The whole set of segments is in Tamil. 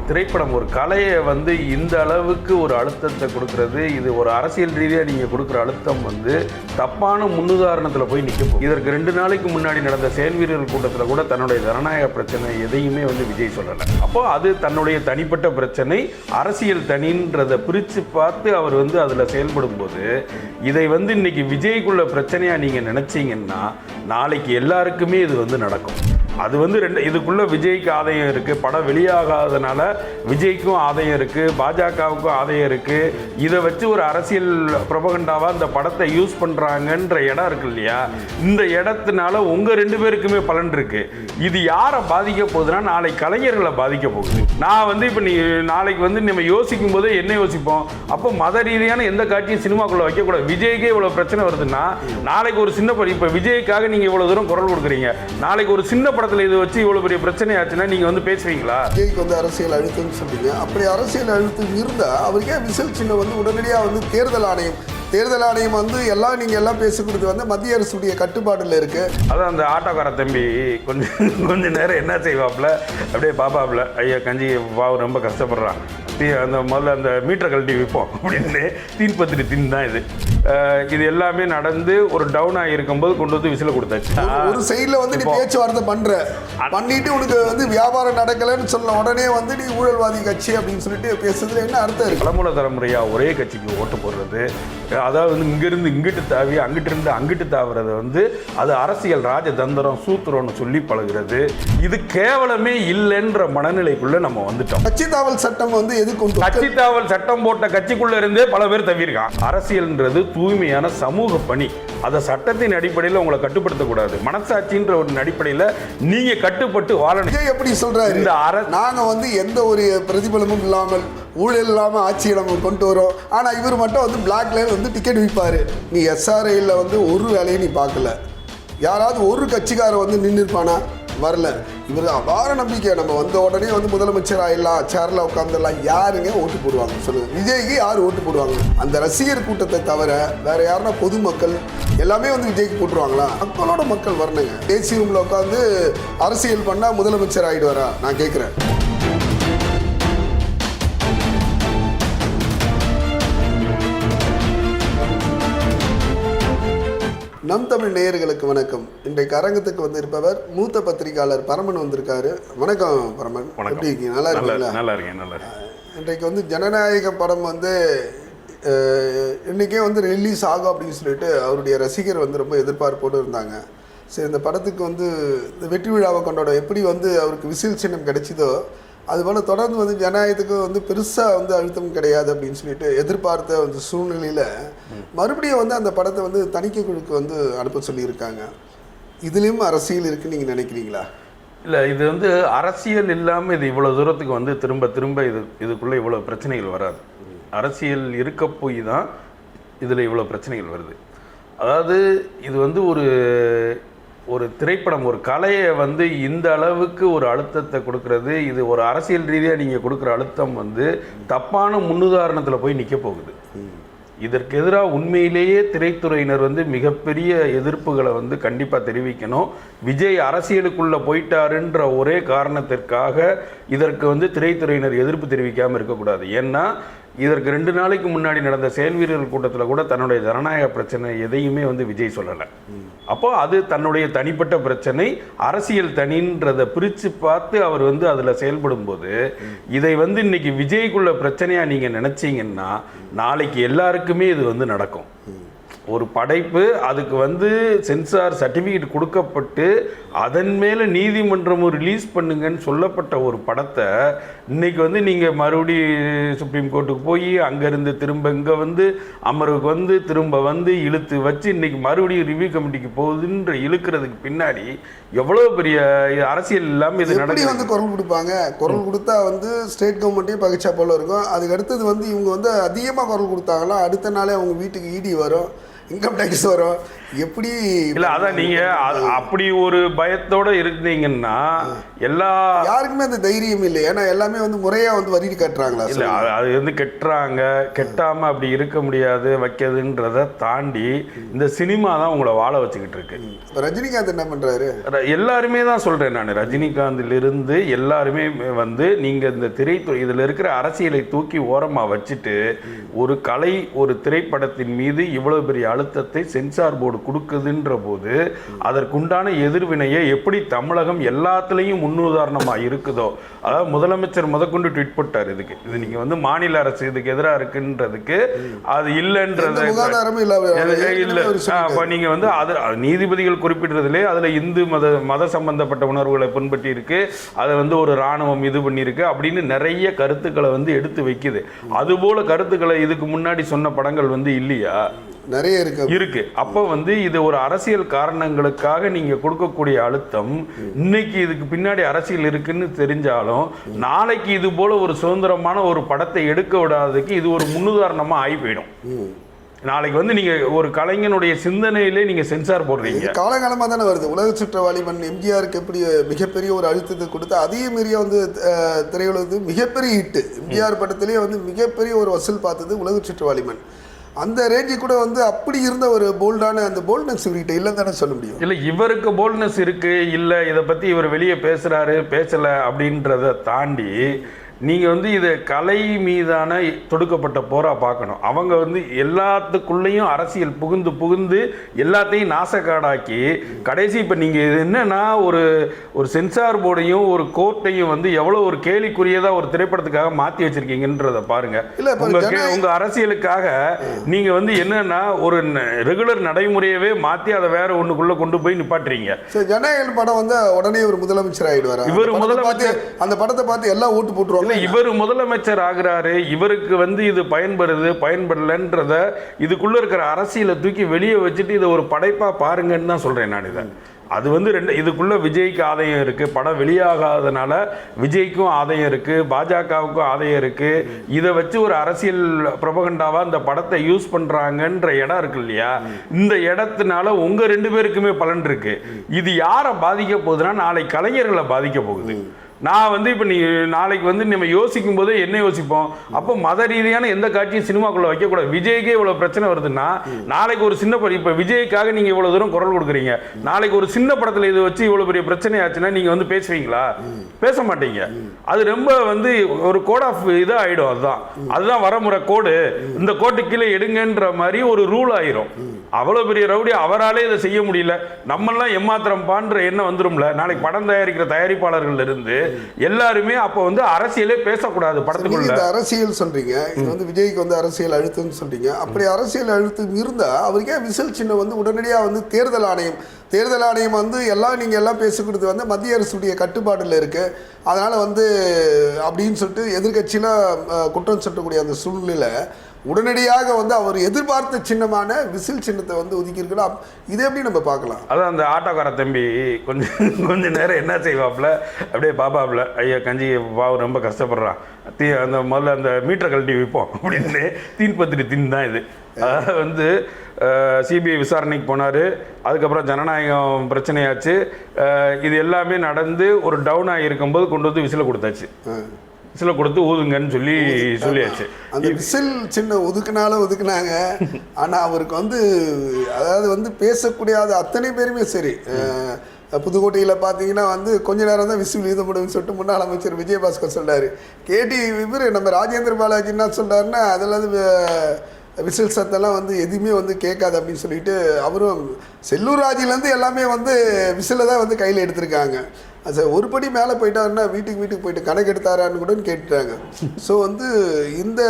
திரைப்படம் ஒரு கலையை வந்து இந்த அளவுக்கு ஒரு அழுத்தத்தை கொடுக்கறது, இது ஒரு அரசியல் ரீதியாக நீங்கள் கொடுக்குற அழுத்தம் வந்து தப்பான முன்னுதாரணத்தில் போய் நிற்கும். இதற்கு 2 நாளைக்கு முன்னாடி நடந்த செயல் வீரர்கள் கூட்டத்தில் கூட தன்னுடைய ஜனநாயக பிரச்சனை எதையுமே வந்து விஜய் சொல்லலை. அப்போ அது தன்னுடைய தனிப்பட்ட பிரச்சனை, அரசியல் தனின்றதை பிரித்து பார்த்து அவர் வந்து அதில் செயல்படும் போது இதை வந்து இன்னைக்கு விஜய்க்குள்ள பிரச்சனையாக நீங்கள் நினச்சிங்கன்னா நாளைக்கு எல்லாருக்குமே இது வந்து நடக்கும். அது வந்து இதுக்குள்ள விஜய்க்கு ஆதாயம் இருக்குது, படம் வெளியாகாதனால விஜய்க்கும் ஆதாயம் இருக்குது, பாஜகவுக்கும் ஆதாயம் இருக்குது. இதை வச்சு ஒரு அரசியல் ப்ரொபகண்டாவாக இந்த படத்தை யூஸ் பண்ணுறாங்கன்ற இடம் இருக்கு இல்லையா, இந்த இடத்துனால உங்கள் 2 பேருக்குமே பலன் இருக்குது. இது யாரை பாதிக்க போகுதுன்னா நாளைக்கு கலைஞர்களை பாதிக்க போகுது. நான் வந்து இப்போ நாளைக்கு வந்து நம்ம யோசிக்கும் போதே என்ன யோசிப்போம், அப்போ மத ரீதியான எந்த காட்சியும் சினிமாக்குள்ளே வைக்கக்கூடாது. விஜய்க்கே இவ்வளோ பிரச்சனை வருதுன்னா நாளைக்கு ஒரு சின்ன படம், இப்போ விஜய்க்காக நீங்கள் இவ்வளோ தூரம் குரல் கொடுக்குறீங்க, நாளைக்கு ஒரு சின்ன படத்தில் இதை வச்சு இவ்வளோ பெரிய பிரச்சனை ஆச்சுன்னா நீங்கள் வந்து பேசுவீங்களா? விஜய்க்கு வந்து அரசியல் அழுத்தம்னு சொல்றீங்க. அப்படி அரசியல் அழுத்தம் இருந்தால் அவருக்கே விசில் சின்னம் வந்து உடனடியாக வந்து தேர்தல் ஆணையம் வந்து நீங்கள் எல்லாம் பேசுகிறது வந்து மத்திய அரசுடைய கட்டுப்பாட்டில் இருக்கு. அதான் அந்த ஆட்டோக்கார தம்பி கொஞ்ச நேரம் என்ன செய்வாப்புல, அப்படியே பாப்பாப்புல, ஐயா கஞ்சி பாவு ரொம்ப கஷ்டப்படுறான், அந்த முதல்ல அந்த மீட்டரை கழட்டி விற்போம் அப்படின்னு தீன்பத்திரி தின் தான் இது எல்லாமே நடந்து ஒரு டவுனாக இருக்கும்போது கொண்டு வந்து விசில கொடுத்தாச்சு. ஒரு சைடில் வந்து நீ பேச்சுவார்த்தை பண்ணிட்டு உனக்கு வந்து வியாபாரம் நடக்கலைன்னு சொல்ல உடனே வந்து நீ ஊழல்வாதி கட்சி அப்படின்னு சொல்லிட்டு பேசுறதுல என்ன அர்த்தம் இருக்கு? தலைமுறை தலைமுறையாக ஒரே கட்சிக்கு ஓட்டு போடுறது, அதாவது வந்து இங்கிருந்து இங்கிட்டு தாவி அங்கிட்டு இருந்து அங்கிட்டு தாவுறது வந்து அது அரசியல் ராஜதந்திரம் சூத்திரம்னு சொல்லி பழகிறது. இது கேவலமே இல்லைன்ற மனநிலைக்குள்ள நம்ம வந்துட்டோம். கட்சி தாவல் சட்டம் வந்து கட்சி தாவல் சட்டம் போட்ட கட்சிக்குள்ள இருந்தே பல பேர் தவிர்க்கான். அரசியல்ன்றது தூய்மையான சமூக பணி. அதை சட்டத்தின் அடிப்படையில் உங்களை கட்டுப்படுத்தக்கூடாது, மனசாட்சின்ற ஒரு அடிப்படையில் நீங்க கட்டுப்பட்டு வாழணும். எப்படி சொல்றாரு, நாங்க வந்து எந்த ஒரு பிரதிபலமும் இல்லாமல் ஊழல் இல்லாமல் ஆட்சியை நம்ம கொண்டு வரோம், ஆனால் இவர் மட்டும் வந்து பிளாக்ல வந்து டிக்கெட் விற்பாரு. நீ எஸ்ஆர்ஐயில் வந்து ஒரு வேலையை நீ பார்க்கல, யாராவது ஒரு கட்சிக்காரர் வந்து நின்றுப்பானா? வரல. இவர் அபார நம்பிக்கை, நம்ம வந்த உடனே வந்து முதலமைச்சர் ஆயிடலாம், சேர்ல உட்காந்துடலாம். யாருங்க ஓட்டு போடுவாங்க சொல்லுங்க? விஜய்க்கு யார் ஓட்டு போடுவாங்க? அந்த ரசிகர் கூட்டத்தை தவிர வேற யாருன்னா பொதுமக்கள் எல்லாமே வந்து விஜய்க்கு போட்டுருவாங்களா? மக்களோட மக்கள் வரணுங்க. ஏசி ரூம்ல உட்காந்து அரசியல் பண்ணா முதலமைச்சர் ஆயிடுவாரா? நான் கேட்கிறேன். நம் தமிழ் நேயர்களுக்கு வணக்கம். இன்றைக்கு அரங்கத்துக்கு வந்து இருப்பவர் மூத்த பத்திரிகையாளர் பரமன் வந்திருக்காரு. வணக்கம் பரமன், எப்படி இருக்கீங்க? நல்லா இருக்கீங்களா? நல்லா இருக்கேன், நல்லா இருக்கேன். இன்றைக்கு வந்து ஜனநாயக படம் வந்து இன்றைக்கே வந்து ரிலீஸ் ஆகும் அப்படின்னு சொல்லிட்டு அவருடைய ரசிகர் வந்து ரொம்ப எதிர்பார்ப்போடு இருந்தாங்க. சரி, இந்த படத்துக்கு வந்து இந்த வெற்றி விழாவை கொண்டாட எப்படி வந்து அவருக்கு விசில் சின்னம் கிடைச்சிதோ அதுபோல் தொடர்ந்து வந்து ஜனநாயகத்துக்கு வந்து பெருசாக வந்து அழுத்தம் கிடையாது அப்படின்னு சொல்லிட்டு எதிர்பார்த்த அந்த சூழ்நிலையில் மறுபடியும் வந்து அந்த படத்தை வந்து தணிக்கை குழுக்கு வந்து அனுப்ப சொல்லியிருக்காங்க. இதுலேயும் அரசியல் இருக்குன்னு நீங்கள் நினைக்கிறீங்களா? இல்லை, இது வந்து அரசியல் இல்லாமல் இது இவ்வளோ தூரத்துக்கு வந்து திரும்ப இதுக்குள்ளே இவ்வளோ பிரச்சனைகள் வராது. அரசியல் இருக்க போய் தான் இதில் இவ்வளோ பிரச்சனைகள் வருது. அதாவது இது வந்து ஒரு திரைப்படம் ஒரு கலையை வந்து இந்த அளவுக்கு ஒரு அழுத்தத்தை கொடுக்கறது, இது ஒரு அரசியல் ரீதியாக நீங்கள் கொடுக்குற அழுத்தம் வந்து தப்பான முன்னுதாரணத்தில் போய் நிற்க போகுது. இதற்கு எதிராக உண்மையிலேயே திரைத்துறையினர் வந்து மிகப்பெரிய எதிர்ப்புகளை வந்து கண்டிப்பாக தெரிவிக்கணும். விஜய் அரசியலுக்குள்ளே போயிட்டாருன்ற ஒரே காரணத்திற்காக இதற்கு வந்து திரைத்துறையினர் எதிர்ப்பு தெரிவிக்காமல் இருக்கக்கூடாது. ஏன்னா இதற்கு 2 நாளைக்கு முன்னாடி நடந்த செயல் வீரர்கள் கூட்டத்தில் கூட தன்னுடைய ஜனநாயக பிரச்சனை எதையுமே வந்து விஜய் சொல்லலை. அப்போ அது தன்னுடைய தனிப்பட்ட பிரச்சனை, அரசியல் தனின்றதை பிரித்து பார்த்து அவர் வந்து அதில் செயல்படும் போது இதை வந்து இன்னைக்கு விஜய்க்குள்ள பிரச்சனையாக நீங்கள் நினச்சிங்கன்னா நாளைக்கு எல்லாருக்குமே இது வந்து நடக்கும். ஒரு படைப்பு, அதுக்கு வந்து சென்சார் சர்டிஃபிகேட் கொடுக்கப்பட்டு அதன் மேலே நீதிமன்றம் ரிலீஸ் பண்ணுங்கன்னு சொல்லப்பட்ட ஒரு படத்தை இன்னைக்கு வந்து நீங்கள் மறுபடி சுப்ரீம் கோர்ட்டுக்கு போய் அங்கேருந்து திரும்ப இங்கே வந்து அமர்வுக்கு வந்து திரும்ப வந்து இழுத்து வச்சு இன்னைக்கு மறுபடியும் ரிவ்யூ கமிட்டிக்கு போகுதுன்ற இழுக்கிறதுக்கு பின்னாடி எவ்வளோ பெரிய அரசியல் இல்லாமல் இது நடக்கும். வந்து குரல் கொடுப்பாங்க, குரல் கொடுத்தா வந்து ஸ்டேட் கவர்மெண்ட்டையும் பகிச்சா போல இருக்கும். அதுக்கு அடுத்தது வந்து இவங்க வந்து அதிகமாக குரல் கொடுத்தாங்களா அடுத்த நாளே அவங்க வீட்டுக்கு இடி வரும். இன்கம் டேக்ஸ் வரும், எப்படி இல்லை அதான் நீங்கள் அப்படி ஒரு பயத்தோடு இருந்தீங்கன்னா எல்லா யாருக்குமே அந்த தைரியம் இல்லை. ஏன்னா எல்லாமே வந்து முறையாக வந்து வரி கட்டுறாங்களா? இல்லை அது வந்து கெட்டுறாங்க, கெட்டாமல் அப்படி இருக்க முடியாது வைக்கிறதுன்றதை தாண்டி இந்த சினிமா தான் உங்களை வாழ வச்சுக்கிட்டு இருக்கு. ரஜினிகாந்த் என்ன பண்ணுறாரு? எல்லாருமே தான் சொல்கிறேன் நான், ரஜினிகாந்திலிருந்து எல்லாருமே வந்து நீங்கள் இந்த திரைத்துறை இதில் இருக்கிற அரசியலை தூக்கி ஓரமாக வச்சுட்டு ஒரு கலை ஒரு திரைப்படத்தின் மீது இவ்வளோ பெரிய அழுத்தத்தை சென்சார் போர்டு கொடுக்குதுன்ற போது அதற்குண்டான எதிர்வினையை எப்படி தமிழகம் எல்லாத்துலேயும் முன்னுதாரணமாக இருக்குதோ, அதாவது முதலமைச்சர் முதற்கொண்டு ட்வீட் போட்டார் இதுக்கு, இது நீங்கள் வந்து மாநில அரசு இதுக்கு எதிராக இருக்குன்றதுக்கு அது இல்லைன்றது இல்லை. அப்போ நீங்கள் வந்து அது நீதிபதிகள் குறிப்பிடுறதுலே அதில் இந்து மத சம்பந்தப்பட்ட உணர்வுகளை பின்பற்றி இருக்கு, அதை வந்து ஒரு இராணுவம் இது பண்ணியிருக்கு அப்படின்னு நிறைய கருத்துக்களை வந்து எடுத்து வைக்குது. அதுபோல கருத்துக்களை இதுக்கு முன்னாடி சொன்ன படங்கள் வந்து இல்லையா? நிறைய இருக்கு. அப்போ வந்து இது ஒரு அரசியல் காரணங்களுக்காக நீங்க கொடுக்கக்கூடிய அழுத்தம், இன்னைக்கு இதுக்கு பின்னாடி அரசியல் இருக்குன்னு தெரிஞ்சாலும் நாளைக்கு இது போல ஒரு சுதந்திரமான ஒரு படத்தை எடுக்க விடாததுக்கு இது ஒரு முன்னுதாரணமா ஆகி போயிடும். நாளைக்கு வந்து நீங்க ஒரு கலைஞனுடைய சிந்தனையிலே நீங்க சென்சார் போடுறீங்க. காலகாலமாக தானே வருது. உலக சுற்றவாளிமன் எம்ஜிஆருக்கு எப்படி மிகப்பெரிய ஒரு அழுத்தத்தை கொடுத்து அதே மீறிய வந்து திரையுலகத்துக்கு மிகப்பெரிய ஹிட்டு. எம்ஜிஆர் படத்திலேயே வந்து மிகப்பெரிய ஒரு வசூல் பார்த்தது உலக சுற்றவாளிமன். அந்த ரேஞ்சு கூட வந்து அப்படி இருந்த ஒரு போல்டான அந்த போல்ட்னஸ் இவர்கிட்ட இல்லைன்னு தானே சொல்ல முடியும். இல்லை இவருக்கு போல்ட்னஸ் இருக்கு, இல்லை இதை பற்றி இவர் வெளியே பேசுகிறாரு பேசலை அப்படின்றத தாண்டி நீங்கள் வந்து இதை கலை மீதான தொடுக்கப்பட்ட போராக பார்க்கணும். அவங்க வந்து எல்லாத்துக்குள்ளேயும் அரசியல் புகுந்து புகுந்து எல்லாத்தையும் நாசக்காடாக்கி கடைசி இப்போ நீங்கள் இது என்னன்னா ஒரு சென்சார் போர்டையும் ஒரு கோர்ட்டையும் வந்து எவ்வளோ ஒரு கேலிக்குரியதாக ஒரு திரைப்படத்துக்காக மாற்றி வச்சுருக்கீங்கன்றதை பாருங்கள். உங்கள் அரசியலுக்காக நீங்கள் வந்து என்னன்னா ஒரு ரெகுலர் நடைமுறையவே மாற்றி அதை வேற ஒன்றுக்குள்ளே கொண்டு போய் நிப்பாட்டுறீங்க. ஜனநாயகன் படம் வந்து உடனே ஒரு முதலமைச்சர் ஆகிடுவார். இவர் முதலமைச்சர் அந்த படத்தை பார்த்து எல்லாம் ஓட்டு போட்டுருவாங்க. இவர் முதலமைச்சர் ஆகிறாரு, இவருக்கு வந்து இது பயன்படலன்றத இதுக்குள்ள இருக்கிற அரசியலை தூக்கி வெளியே வச்சுட்டு இதை ஒரு படைப்பா பாருங்கன்னு தான் சொல்றேன் நான். இதை அது வந்து இதுக்குள்ள விஜய்க்கு ஆதாயம் இருக்கு, படம் வெளியாகாதனால விஜய்க்கும் ஆதாயம் இருக்கு, பாஜகவுக்கும் ஆதாயம் இருக்கு. இதை வச்சு ஒரு அரசியல் பிரபகண்டாவா இந்த படத்தை யூஸ் பண்றாங்கன்ற இடம் இருக்கு இல்லையா, இந்த இடத்தினால உங்க 2 பேருக்குமே பலன் இருக்கு. இது யாரை பாதிக்க போகுதுன்னா நாளை கலைஞர்களை பாதிக்க போகுது. நான் வந்து இப்போ நீ நாளைக்கு வந்து நம்ம யோசிக்கும் போது என்ன யோசிப்போம், அப்போ மத ரீதியான எந்த காட்சியும் சினிமாக்குள்ள வைக்கக்கூடாது. விஜய்க்கே இவ்வளோ பிரச்சனை வருதுன்னா நாளைக்கு ஒரு சின்ன படம், இப்போ விஜய்க்காக நீங்கள் இவ்வளோ தூரம் குரல் கொடுக்குறீங்க, நாளைக்கு ஒரு சின்ன படத்தில் இதை வச்சு இவ்வளோ பெரிய பிரச்சனை ஆச்சுன்னா நீங்கள் வந்து பேசுவீங்களா? பேச மாட்டீங்க. அது ரொம்ப வந்து ஒரு கோட் ஆஃப் இதாக ஆகிடும். அதுதான் வரமுறை கோடு, இந்த கோட்டு கீழே எடுங்கன்ற மாதிரி ஒரு ரூல் ஆயிரும். அவ்வளோ பெரிய ரவுடி அவராலே இதை செய்ய முடியல, நம்மெல்லாம் ஏமாத்திரம் பான்ற எண்ணம் வந்துரும்ல. நாளைக்கு படம் தயாரிக்கிற தயாரிப்பாளர்கள் இருந்து எல்லாருமே அப்போ வந்து அரசியலே பேசக்கூடாது படத்துக்குள்ள. அரசியல் சொல்றீங்க, இது வந்து விஜய்க்கு வந்து அரசியல் அழுத்தம்னு சொல்றீங்க. அப்படி அரசியல் அழுத்தம் இருந்தா அவருக்கே விசில் சின்னம் வந்து உடனடியாக வந்து தேர்தல் ஆணையம் வந்து எல்லாம் நீங்கள் எல்லாம் பேசக்கூடியது வந்து மத்திய அரசுடைய கட்டுப்பாட்டில் இருக்குது. அதனால் வந்து அப்படின்னு சொல்லிட்டு எதிர்கட்சியில் குற்றம் சொல்லக்கூடிய அந்த சூழ்நிலையில் உடனடியாக வந்து அவர் எதிர்பார்த்த சின்னமான விசில் சின்னத்தை வந்து ஒதுக்கியிருக்கலாம். இதை எப்படி நம்ம பார்க்கலாம்? அதான் அந்த ஆட்டோக்கார தம்பி கொஞ்சம் நேரம் என்ன செய்வாப்புல, அப்படியே பாப்பாப்புல, ஐயா கஞ்சி பாவு ரொம்ப கஷ்டப்படுறான், அந்த முதல்ல அந்த மீட்டரை கழட்டி வைப்போம் அப்படின்னு தீன்பத்திரி தின் தான் இது. அதாவது வந்து சிபிஐ விசாரணைக்கு போனார், அதுக்கப்புறம் ஜனநாயகம் பிரச்சனையாச்சு, இது எல்லாமே நடந்து ஒரு டவுன் ஆகியிருக்கும்போது கொண்டு வந்து விசிலை கொடுத்தாச்சு. விசில கொடுத்து ஊதுங்கன்னு சொல்லியாச்சு. அந்த விசில் சின்ன ஒதுக்குனாங்க. ஆனால் அவருக்கு வந்து அதாவது வந்து பேசக்கூடிய அத்தனை பேருமே சரி, புதுக்கோட்டையில் பார்த்தீங்கன்னா வந்து கொஞ்ச நேரம் தான் விசில் எழுதப்படும்னு சொல்லிட்டு முன்னாள் அமைச்சர் விஜயபாஸ்கர் சொல்கிறார். கேடி இவர் நம்ம ராஜேந்திர பாலாஜி என்ன சொல்கிறாருன்னா அதில் வந்து விசில் சத்தெல்லாம் வந்து எதுவுமே வந்து கேட்காது அப்படின்னு சொல்லிட்டு அவரும் செல்லூர் ராஜிலேருந்து எல்லாமே வந்து விசிலை தான் வந்து கையில் எடுத்திருக்காங்க. அது ஒரு படி மேலே போயிட்டாருன்னா வீட்டுக்கு போயிட்டு கணக்கு எடுத்தாரான்னு கூட கேட்டுட்டாங்க. ஸோ வந்து இந்த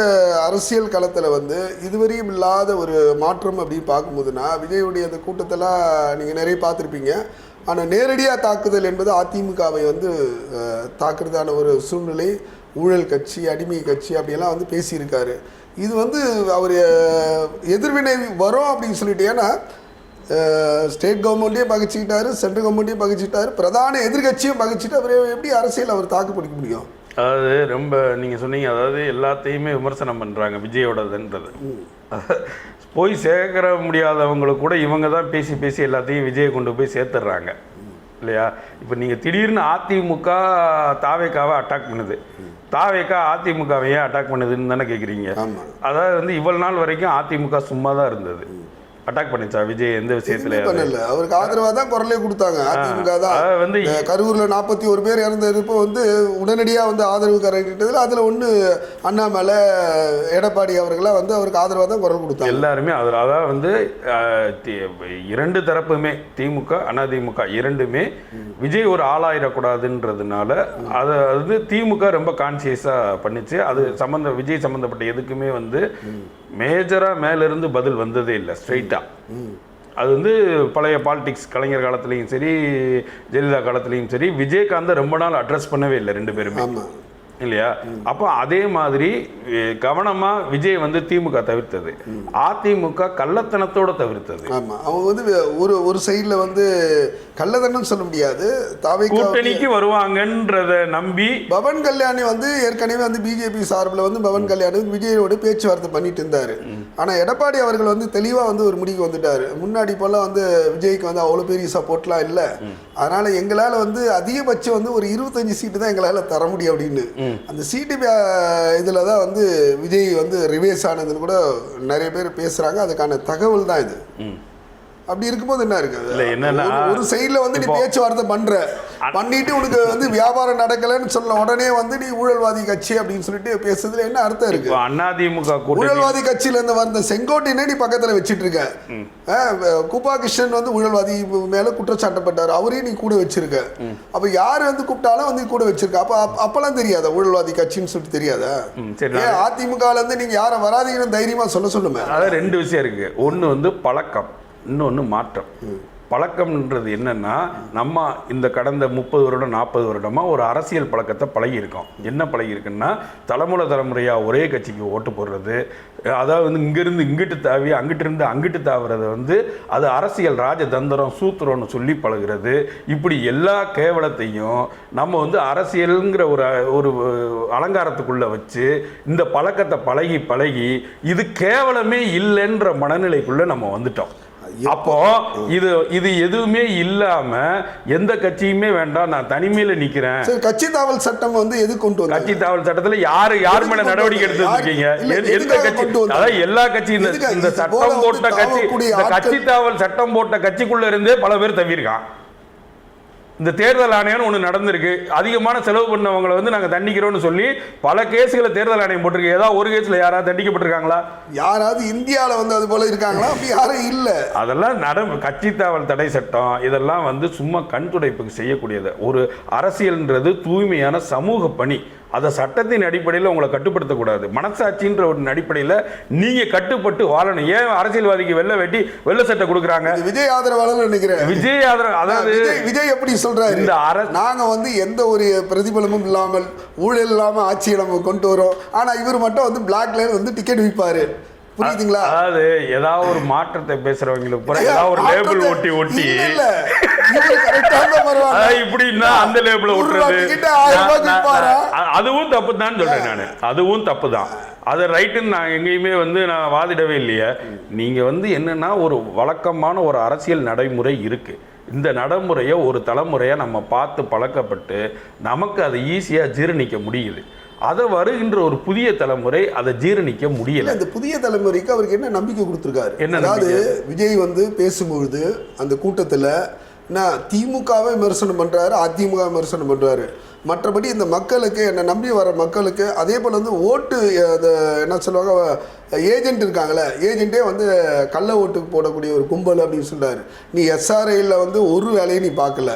அரசியல் களத்தில் வந்து இதுவரையும் இல்லாத ஒரு மாற்றம் அப்படின்னு பார்க்கும்போதுன்னா விஜயுடைய அந்த கூட்டத்தெல்லாம் நீங்கள் நிறைய பார்த்துருப்பீங்க. ஆனால் நேரடியாக தாக்குதல் என்பது அதிமுகவை வந்து தாக்குறதான ஒரு சூழ்நிலை, ஊழல் கட்சி, அடிமை கட்சி அப்படியெல்லாம் வந்து பேசியிருக்காரு. இது வந்து அவர் எதிர்வினை வரும் அப்படின்னு சொல்லிட்டு, ஏன்னா ஸ்டேட் கவர்மெண்ட்டையும் பகிச்சிக்கிட்டாரு, சென்ட்ரல் கவர்மெண்ட்டையும் பகிச்சிக்கிட்டாரு, பிரதான எதிர்கட்சியும் பகிச்சிட்டு அவர் எப்படி அரசியல் அவர் தாக்கு பிடிக்க முடியும்? அதாவது ரொம்ப நீங்கள் சொன்னீங்க, அதாவது எல்லாத்தையுமே விமர்சனம் பண்ணுறாங்க விஜயோடதுன்றது. போய் சேர்க்கிற முடியாதவங்களுக்கு கூட இவங்க தான் பேசி பேசி எல்லாத்தையும் விஜயை கொண்டு போய் சேர்த்துடுறாங்க இல்லையா? இப்போ நீங்கள் திடீர்னு அதிமுக தாவேக்காவை அட்டாக் பண்ணுது, தாவேக்கா அதிமுகவை ஏன் அட்டாக் பண்ணுதுன்னு தானே கேட்குறீங்க. அதாவது வந்து இவ்வளவு நாள் வரைக்கும் அதிமுக சும்மா தான் இருந்தது. அட்டாக் பண்ணிச்சா விஜய் எந்த விஷயத்துல? பண்ணல. அவருக்கு ஆதரவாக தான் குரலே கொடுத்தாங்க. அதிமுக தான் வந்து கரூரில் 41 பேர் இறந்ததுப்போ வந்து உடனடியாக வந்து ஆதரவு கரைக்கிட்டதில் அதில் ஒன்று அண்ணாமலை எடப்பாடி அவர்களாக வந்து அவருக்கு ஆதரவாக தான் குரல் கொடுத்தாங்க எல்லாருமே. அதில் அதாவது வந்து இரண்டு தரப்புமே திமுக அதிமுக இரண்டுமே விஜய் ஒரு ஆளாயிடக்கூடாதுன்றதுனால அதை வந்து திமுக ரொம்ப கான்சியஸாக பண்ணிச்சு. அது விஜய் சம்மந்தப்பட்ட எதுக்குமே வந்து மேஜராக மேலிருந்து பதில் வந்ததே இல்லை ஸ்ட்ரெயிட்டாக. அது வந்து பழைய பாலிடிக்ஸ் கலைஞர் காலத்துலேயும் சரி ஜெயலலிதா காலத்துலேயும் சரி விஜயகாந்தை ரொம்ப நாள் அட்ரஸ் பண்ணவே இல்லை ரெண்டு பேருமே இல்லையா? அப்போ அதே மாதிரி கவனமாக விஜய் வந்து திமுக தவிர்த்தது, அதிமுக கள்ளத்தனத்தோட தவிர்த்தது. ஆமாம், அவங்க வந்து ஒரு சைடில் வந்து கள்ளத்தனம் சொல்ல முடியாது, கூட்டணிக்கு வருவாங்கன்றத நம்பி பவன் கல்யாணி வந்து ஏற்கனவே வந்து பிஜேபி சார்பில் வந்து பவன் கல்யாணி விஜயோட பேச்சுவார்த்தை பண்ணிட்டு இருந்தார். ஆனால் எடப்பாடி அவர்கள் வந்து தெளிவாக வந்து ஒரு முடிவுக்கு வந்துட்டார். முன்னாடி போலாம் வந்து விஜய்க்கு வந்து அவ்வளோ பெரிய சப்போர்ட்லாம் இல்லை, அதனால் எங்களால் வந்து அதிகபட்சம் வந்து ஒரு 25 சீட்டு தான் எங்களால் தர முடியும் அப்படின்னு. அந்த சீட்டு இதில் தான் வந்து விஜய் வந்து ரிவேஸ் ஆனதுன்னு கூட நிறைய பேர் பேசுகிறாங்க. அதுக்கான தகவல் தான் இது. அப்படி இருக்கும்போது என்ன இருக்கு, ஒரு சைடில் வந்து நீ பேச்சுவார்த்தை பண்ணிட்டு உனக்கு வந்து வியாபாரம் நடக்கலைன்னு சொல்ல உடனே வந்து நீ ஊழல்வாதி கட்சி அப்படின்னு சொல்லிட்டு பேசுறதுல என்ன அர்த்தம் இருக்கு? அதிமுக ஊழல்வாதி கட்சியில இருந்து வந்த செங்கோட்டையனே நீ பக்கத்துல வச்சிட்டு இருக்க. கூப்பா கிருஷ்ணன் வந்து ஊழல்வாதி மேல குற்றச்சாட்டப்பட்டார், அவரையும் நீ கூட வச்சிருக்க. அப்ப யாரு வந்து கூப்பிட்டாலும் வந்து கூட வச்சிருக்க. அப்பெல்லாம் தெரியாதா ஊழல்வாதி கட்சின்னு சொல்லிட்டு தெரியாதா? அதிமுகல இருந்து நீங்க யாரை வராதீங்கன்னு தைரியமா சொல்லுமே. அதான் ரெண்டு விஷயம் இருக்கு. ஒன்னு வந்து பழக்கம், இன்னொன்று மாற்றம். பழக்கம்ன்றது என்னன்னா, நம்ம இந்த கடந்த 30 வருடம் 40 வருடமாக ஒரு அரசியல் பழக்கத்தை பழகியிருக்கோம். என்ன பழகியிருக்குன்னா, தலைமுறையாக ஒரே கட்சிக்கு ஓட்டு போடுறது, அதாவது வந்து இங்கேருந்து இங்கிட்டு தாவி அங்கிட்டிருந்து அங்கிட்டு தாவுறது வந்து அது அரசியல் ராஜதந்திரம் சூத்திரம்னு சொல்லி பழகிறது. இப்படி எல்லா கேவலத்தையும் நம்ம வந்து அரசியலுங்கிற ஒரு அலங்காரத்துக்குள்ளே வச்சு இந்த பழக்கத்தை பழகி இது கேவலமே இல்லைன்ற மனநிலைக்குள்ளே நம்ம வந்துட்டோம். அப்போ இது எதுவுமே இல்லாம எந்த கட்சியுமே வேண்டாம், நான் தனிமையில நிக்கிறேன். கட்சி தாவல் சட்டம் வந்து எது கொண்டு வந்தாங்க? கட்சி தாவல் சட்டத்துல யார் மேல நடவடிக்கை எடுத்துருக்கீங்க? எந்த கட்சி? அதாவது எல்லா கட்சியும் இந்த சட்டம் போட்ட கட்சி, இந்த கட்சி தாவல் சட்டம் போட்ட கட்சிக்குள்ள இருந்தே பல பேர் தவிர்க்கான். இந்த தேர்தல் ஆணையம் ஒன்று நடந்திருக்கு, அதிகமான செலவு பண்ணவங்களை வந்து நாங்கள் தண்டிக்கிறோம்னு சொல்லி பல கேஸுகளை தேர்தல் ஆணையம் போட்டிருக்கு. ஏதாவது ஒரு கேஸில் யாராவது தண்டிக்கப்பட்டிருக்காங்களா? யாராவது இந்தியாவில் வந்து அது போல இருக்காங்களா? அப்படி யாரும் இல்லை. அதெல்லாம் கட்சி தாவல் தடை சட்டம் இதெல்லாம் வந்து சும்மா கண் துடைப்புக்கு செய்யக்கூடியது. ஒரு அரசியல்ன்றது தூய்மையான சமூக பணி. அதை சட்டத்தின் அடிப்படையில் உங்களை கட்டுப்படுத்தக்கூடாது, மனசாட்சின்ற ஒரு அடிப்படையில் நீங்க கட்டுப்பட்டு வாழணும். ஏன் அரசியல்வாதிக்கு வெள்ளை சட்டை கொடுக்குறாங்க? விஜய் ஆதரவாளர் நினைக்கிறேன். விஜய் ஆதரவு, அதாவது விஜய் எப்படி சொல்றாரு, இந்த நாங்க வந்து எந்த ஒரு பிரதிபலமும் இல்லாமல் ஊழல் இல்லாமல் ஆட்சியை நம்ம கொண்டு வரோம், ஆனா இவர் மட்டும் வந்து பிளாக்ல வந்து டிக்கெட் விற்பாரு. புரியுதுங்களா? அதாவது ஏதாவது ஒரு மாற்றத்தை பேசுறவங்களுக்கு கூட ஏதாவது ஒரு லேபிள் ஒட்டி இப்படின்னா அந்த லேபிள ஒட்டுறது அதுவும் தப்பு தான் சொல்றேன் நான். அதுவும் தப்பு தான். அது ரைட்டுன்னு நான் எங்கேயுமே வந்து நான் வாதிடவே இல்லையே. நீங்க வந்து என்னன்னா ஒரு வழக்கமான ஒரு அரசியல் நடைமுறை இருக்கு. இந்த நடைமுறையை ஒரு தலைமுறையை நம்ம பார்த்து பழக்கப்பட்டு நமக்கு அதை ஈஸியாக ஜீரணிக்க முடியுது. அதை வருகின்ற ஒரு புதிய தலைமுறை அதை ஜீரணிக்க முடியல. அந்த புதிய தலைமுறைக்கு அவருக்கு என்ன நம்பிக்கை கொடுத்துருக்காரு? அதாவது விஜய் வந்து பேசும்பொழுது அந்த கூட்டத்தில் திமுகவை விமர்சனம் பண்ணுறாரு, அதிமுக விமர்சனம் பண்ணுறாரு. மற்றபடி இந்த மக்களுக்கு என்னை நம்பி வர மக்களுக்கு அதே போல் வந்து ஓட்டு என்ன சொல்லுவாங்க, ஏஜென்ட் இருக்காங்களே, ஏஜென்ட்டே வந்து கள்ள ஓட்டுக்கு போடக்கூடிய ஒரு கும்பல் அப்படின்னு சொல்கிறாரு. நீ எஸ்ஆர்ஐயில் வந்து ஒரு வேலையை நீ பார்க்கல,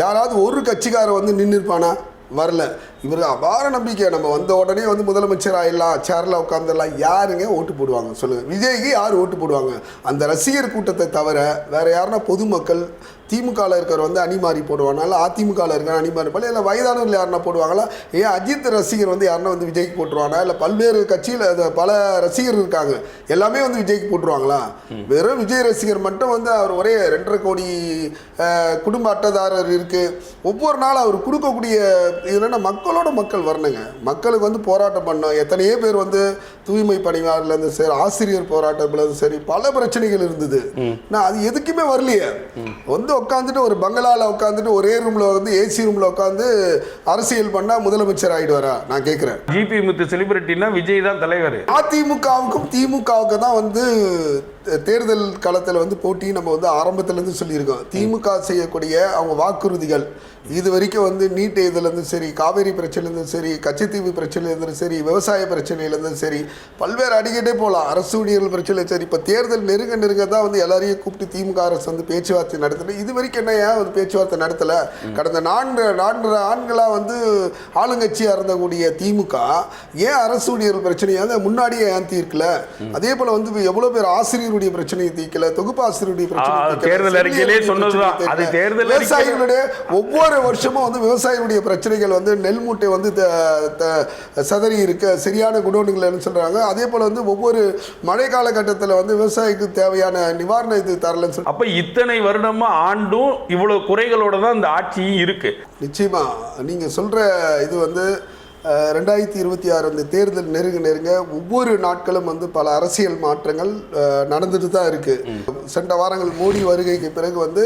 யாராவது ஒரு கட்சிக்காரை வந்து நின்றுருப்பானா? வரல. இவர் அபார நம்பிக்கை, நம்ம வந்த உடனே வந்து முதலமைச்சர் ஆயிடலாம், சேரில் உட்காந்துடலாம். யாருங்க ஓட்டு போடுவாங்க சொல்லுங்கள்? விஜய்க்கு யார் ஓட்டு போடுவாங்க? அந்த ரசிகர் கூட்டத்தை தவிர வேறு யாருன்னா பொதுமக்கள் திமுகவில் இருக்கிற வந்து அணி மாறி போடுவாங்க, இல்லை அதிமுகவில் இருக்கிற அணி மாறி போடல, இல்லை வயதானவர்கள் யாருன்னா போடுவாங்களா, ஏன் அஜித் ரசிகர் வந்து யாருன்னா வந்து விஜய்க்கு போட்டுருவானா, இல்லை பல்வேறு கட்சியில் பல ரசிகர் இருக்காங்க எல்லாமே வந்து விஜய்க்கு போட்டுருவாங்களா? வெறும் விஜய் ரசிகர் மட்டும் வந்து அவர் ஒரே 2.5 கோடி குடும்ப அட்டைதாரர் இருக்கு. ஒவ்வொரு நாளும் அவர் கொடுக்கக்கூடிய என்னென்னா மக்களோட மக்கள் வரணுங்க. மக்களுக்கு வந்து போராட்டம் பண்ணோம். எத்தனையோ பேர் வந்து தூய்மை பணியாளர்லேருந்து சரி, ஆசிரியர் போராட்டத்துலேருந்து சரி, பல பிரச்சனைகள் இருந்தது. நான் அது எதுக்குமே வரலையே. வந்து உட்காந்துட்டு ஒரு பங்களாவில் உட்காந்துட்டு ஒரே ரூமில் வந்து ஏசி ரூமில் உட்காந்து அரசியல் பண்ணால் முதலமைச்சர் ஆகிடுவாரா? நான் கேட்குறேன். ஜிபி முத்து செலிபிரிட்டினா விஜய் தான் தலைவர். அதிமுகவுக்கும் திமுகவுக்கு தான் வந்து தேர்தல் களத்தில் வந்து போட்டி நம்ம வந்து ஆரம்பத்துலேருந்து சொல்லியிருக்கோம். திமுக செய்யக்கூடிய அவங்க வாக்குறுதிகள் இது வரைக்கும் வந்து நீட் இதுலேருந்து சரி, காவேரி பிரச்சனைலேருந்து சரி, கச்சத்தீவு பிரச்சனைலேருந்து சரி, விவசாய பிரச்சனையிலேருந்து சரி, பல்வேறு அடிக்கிட்டே போகலாம். அரசு ஊழியர்கள் பிரச்சனை சரி. இப்போ தேர்தல் நெருங்க தான் வந்து எல்லாரையும் கூப்பிட்டு திமுக அரசு வந்து பேச்சுவார்த்தை நடத்தலை. இது வரைக்கும் என்ன ஏன் வந்து பேச்சுவார்த்தை நடத்தலை? கடந்த 4 ஆண்டுகளாக வந்து ஆளுங்கட்சியாக இருந்தக்கூடிய திமுக ஏன் அரசு ஊழியர்கள் பிரச்சனையாக முன்னாடியே ஏன் தீர்க்கல? அதே போல் வந்து எவ்வளோ பேர் ஆசிரியருடைய பிரச்சனையை தீர்க்கல, தொகுப்பு ஆசிரியருடைய பிரச்சனை, விவசாயிகளுடைய ஒவ்வொரு வருஷமும் வந்து விவசாயிகளுடைய பிரச்சனைகள் வந்து நெல் மூட்டை வந்து சதறி இருக்க சரியான குடோன்கள் சொல்றாங்க. அதே போல வந்து ஒவ்வொரு மழை காலகட்டத்தில் வந்து விவசாயிக்கு தேவையான நிவாரண இது தரலன்னு சொல்லி. அப்ப இத்தனை வருடமா ஆண்டும் இவ்வளவு குறைகளோட தான் இந்த ஆட்சியும் இருக்கு. நிச்சயமா நீங்க சொல்ற இது வந்து 2026 இந்த தேர்தல் நெருங்க ஒவ்வொரு நாட்களும் வந்து பல அரசியல் மாற்றங்கள் நடந்துட்டு தான் இருக்கு. சென்ற வாரங்கள் மோடி வருகைக்கு பிறகு வந்து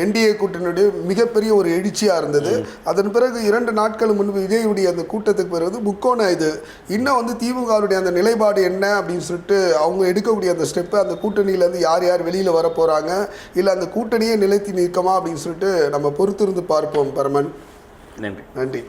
என்டிஏ கூட்டணியுடைய மிகப்பெரிய ஒரு எழுச்சியாக இருந்தது. அதன் பிறகு 2 நாட்கள் முன்பு விஜயுடைய அந்த கூட்டத்துக்கு பிறகு வந்து முக்கோண இது இன்னும் வந்து திமுகவுடைய அந்த நிலைப்பாடு என்ன அப்படின்னு சொல்லிட்டு அவங்க எடுக்கக்கூடிய அந்த ஸ்டெப்பு, அந்த கூட்டணியிலேருந்து யார் யார் வெளியில் வர போகிறாங்க, இல்லை அந்த கூட்டணியே நிலைத்து நிற்குமா அப்படின்னு சொல்லிட்டு நம்ம பொறுத்திருந்து பார்ப்போம். பரமன், நன்றி. நன்றி.